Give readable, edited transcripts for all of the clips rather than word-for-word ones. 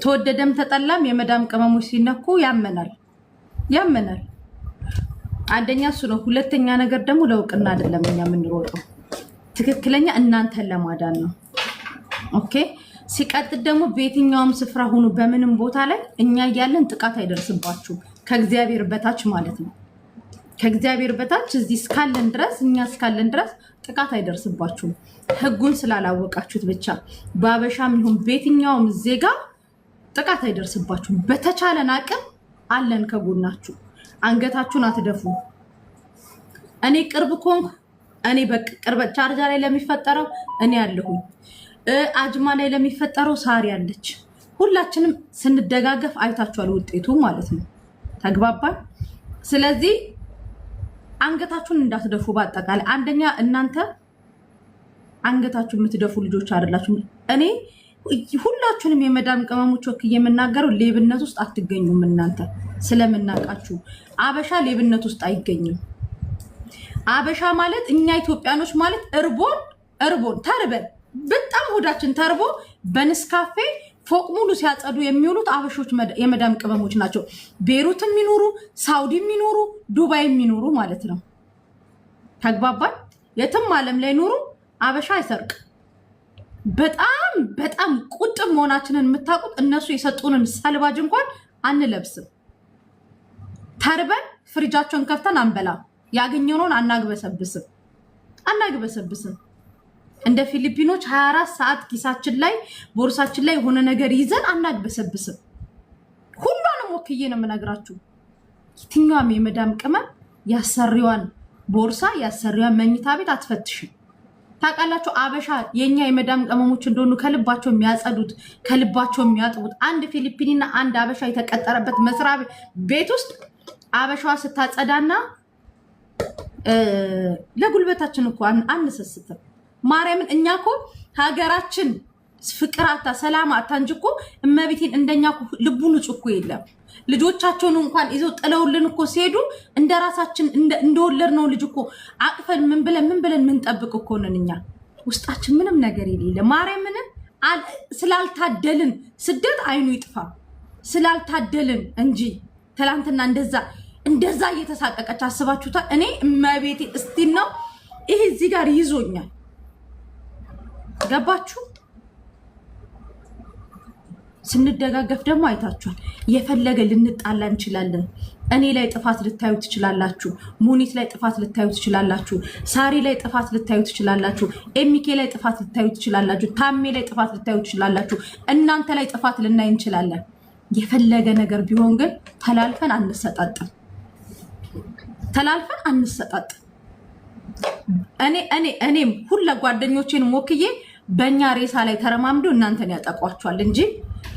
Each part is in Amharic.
ተወደደም ተጠላም የመዳም ቅመሞች ሲነኩ ያመናል። አንደኛ እሱ ነው። ሁለተኛ ነገር ደግሞ ለውቅና አይደለም እኛ የምንሮጠው ትክክለኛ እናንተን ለማዳን ነው። ኦኬ። ሲቀጥል ደግሞ በየትኛውም ስፍራ ሁኑ በምንም ቦታ ላይ እኛ እያለን ጥቃት አይደርስባችሁ ከእግዚአብሔር በታች ማለት ነው። ከእግዚአብሔር በታች እዚህ እስካለን ድረስ እኛ እስካለን ድረስ ጥቃት አይደርስባችሁም። ህጉን ስላላወቃችሁት ብቻ በአበሻም ይሁን በየትኛውም ዜጋ ጥቃት አይደርስባችሁም። በተቻለን አቅም አለን ከጎናችሁ። አንገታችሁን አትደፉ። እኔ ቅርብ ኮንኩ እኔ በቅርብ ቻርጃ ላይ ለሚፈጠረው እኔ ያለሁኝ አጅማ ላይ ለሚፈጠረው ሳሪ ያለች ሁላችንም ስንደጋገፍ አይታችኋል ውጤቱ ማለት ነው። ተግባባን። ስለዚህ አንገታችሁን እንዳትደፉ። በአጠቃላይ አንደኛ እናንተ አንገታችሁን የምትደፉ ልጆች አይደላችሁ። እኔ ሁላችሁንም የመዳም ቅመሞች ወክዬ የምናገረው ሌብነት ውስጥ አትገኙም። እናንተ ስለምናውቃችሁ አበሻ ሌብነት ውስጥ አይገኝም። አበሻ ማለት እኛ ኢትዮጵያኖች ማለት እርቦን ተርበን በጣም ሆዳችን ተርቦ በንስካፌ ፎቅ ሙሉ ሲያጸዱ የሚውሉት አበሾች የመዳም ቅመሞች ናቸው። ቤሩት የሚኖሩ ሳውዲ የሚኖሩ ዱባይ የሚኖሩ ማለት ነው። ተግባባን። የትም ዓለም ላይ ኖሩ አበሻ አይሰርቅ። በጣም ቁጥብ መሆናችንን የምታውቁት እነሱ የሰጡንን ሰልባጅ እንኳን አንለብስም። ተርበን ፍሪጃቸውን ከፍተን አንበላ። ያገኘነውን አናግበሰብስም። እንደ ፊሊፒኖች 24 ሰዓት ኪሳችን ላይ ቦርሳችን ላይ የሆነ ነገር ይዘን አናግበሰብስም። ሁሉንም ወክዬ ነው የምነግራችሁ። የትኛውም የመዳም ቅመም ያሰሪዋን ቦርሳ ያሰሪዋን መኝታ ቤት አትፈትሽም። ታውቃላችሁ አበሻ የኛ የመዳም ቅመሞች እንደሆኑ ከልባቸው የሚያጸዱት ከልባቸው የሚያጥቡት አንድ ፊሊፒኒና አንድ አበሻ የተቀጠረበት መስሪያ ቤት ውስጥ አበሻዋ ስታጸዳና ለጉልበታችን እኮ አንሰስትም። ማርያምን እኛ እኮ ሀገራችን ፍቅራታ ሰላማታ እንጂ እኮ እመቤቴን እንደኛ ልቡ ንጹህ እኮ የለም። ልጆቻቸውን እንኳን ይዘው ጥለውልን እኮ ሲሄዱ እንደራሳችን እንደወለድ ነው ልጅ እኮ አቅፈን ምን ብለን ምን ጠብቅ እኮ ነን እኛ። ውስጣችን ምንም ነገር የሌለ ማርያምን ስላልታደልን ስደት አይኑ ይጥፋ ስላልታደልን እንጂ ትላንትና እንደዛ እየተሳቀቀች አስባችሁታል? እኔ እመቤቴ እስቲን ነው ይሄ እዚህ ጋር ይዞኛል። ገባችሁ? ስንደጋገፍ ደግሞ አይታችኋል። የፈለገ ልንጣላ እንችላለን። እኔ ላይ ጥፋት ልታዩ ትችላላችሁ። ሙኒት ላይ ጥፋት ልታዩ ትችላላችሁ። ሳሪ ላይ ጥፋት ልታዩ ትችላላችሁ። ኤሚኬ ላይ ጥፋት ልታዩ ትችላላችሁ። ታሜ ላይ ጥፋት ልታዩ ትችላላችሁ። እናንተ ላይ ጥፋት ልናይ እንችላለን። የፈለገ ነገር ቢሆን ግን ተላልፈን አንሰጣጥም። እኔም ሁሉ ጓደኞቼን ሞክዬ በእኛ ሬሳ ላይ ተረማምደው እናንተን ያጠቋቸዋል እንጂ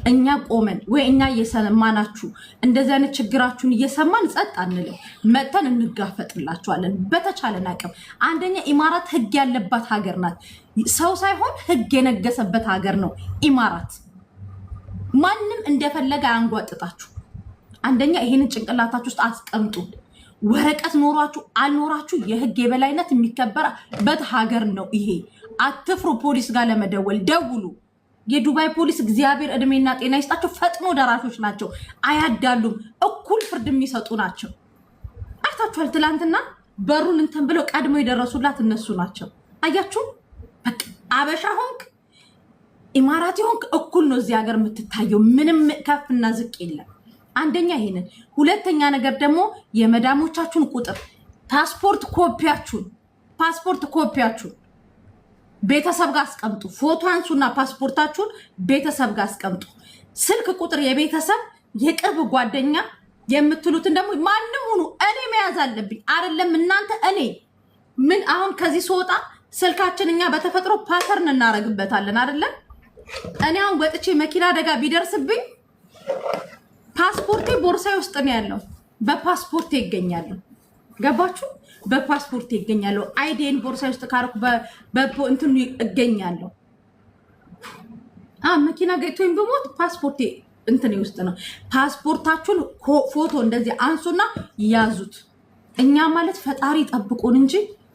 እኛ ቆመን ወይ እኛ እየሰማናችሁ እንደዚህ አይነት ችግራችሁን እየሰማን ጸጥ አንልም። መጥተን እንጋፈጥላችኋለን በተቻለን አቅም። አንደኛ ኢማራት ህግ ያለባት ሀገር ናት። ሰው ሳይሆን ህግ የነገሰበት ሀገር ነው ኢማራት። ማንም እንደፈለገ አያንጓጥጣችሁ። አንደኛ ይሄንን ጭንቅላታችሁ ውስጥ አስቀምጡ። ወረቀት ኖራችሁ አልኖራችሁ የህግ የበላይነት የሚከበርበት ሀገር ነው ይሄ። አትፍሩ። ፖሊስ ጋር ለመደወል ደውሉ። የዱባይ ፖሊስ እግዚአብሔር እድሜና ጤና ይስጣቸው። ፈጥኖ ደራሾች ናቸው። አያዳሉም። እኩል ፍርድ የሚሰጡ ናቸው። አይታችኋል። ትላንትና በሩን እንትን ብለው ቀድሞ የደረሱላት እነሱ ናቸው። አያችሁ። በቃ አበሻ ሆንክ ኢማራቲ ሆንክ እኩል ነው እዚህ ሀገር የምትታየው። ምንም ከፍና ዝቅ የለም። አንደኛ ይሄንን። ሁለተኛ ነገር ደግሞ የመዳሞቻችሁን ቁጥር ፓስፖርት ኮፒያችሁን ቤተሰብ ጋር አስቀምጡ። ፎቶ አንሱና ፓስፖርታችሁን ቤተሰብ ጋር አስቀምጡ። ስልክ ቁጥር የቤተሰብ የቅርብ ጓደኛ የምትሉትን ደግሞ ማንም ሁኑ እኔ መያዝ አለብኝ አይደለም እናንተ። እኔ ምን አሁን ከዚህ ስወጣ ስልካችን እኛ በተፈጥሮ ፓተርን እናረግበታለን አይደለም። እኔ አሁን ወጥቼ መኪና አደጋ ቢደርስብኝ ፓስፖርቴ ቦርሳዬ ውስጥ ነው ያለው። በፓስፖርቴ ይገኛለሁ። ገባችሁ? በፓስፖርቴ ይገኛለሁ። አይዲን ቦርሳዬ ውስጥ ካርኩ በእንትኑ እገኛለሁ። መኪና ገይቶኝ በሞት ፓስፖርቴ እንትኔ ውስጥ ነው። ፓስፖርታችሁን ፎቶ እንደዚህ አንሱና ያዙት። እኛ ማለት ፈጣሪ ጠብቁን እንጂ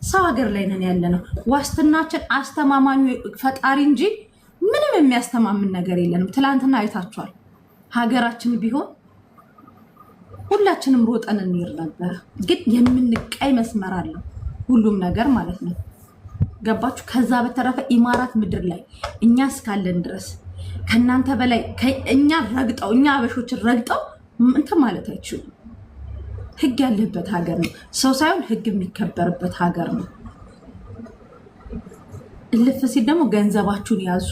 ሰው ሀገር ላይ ነን ያለ ነው። ዋስትናችን አስተማማኙ ፈጣሪ እንጂ ምንም የሚያስተማምን ነገር የለንም። ትላንትና አይታችኋል። ሀገራችን ቢሆን ሁላችንም ሮጠን እንይር ነበር። ግን የምንቀይ መስመር አለው ሁሉም ነገር ማለት ነው። ገባችሁ? ከዛ በተረፈ ኢማራት ምድር ላይ እኛ እስካለን ድረስ ከናንተ በላይ እኛ ረግጠው እኛ አበሾችን ረግጠው እንትን ማለት አይችሉም። ህግ ያለበት ሀገር ነው። ሰው ሳይሆን ህግ የሚከበርበት ሀገር ነው። እልፍ ሲል ደግሞ ገንዘባችሁን ያዙ።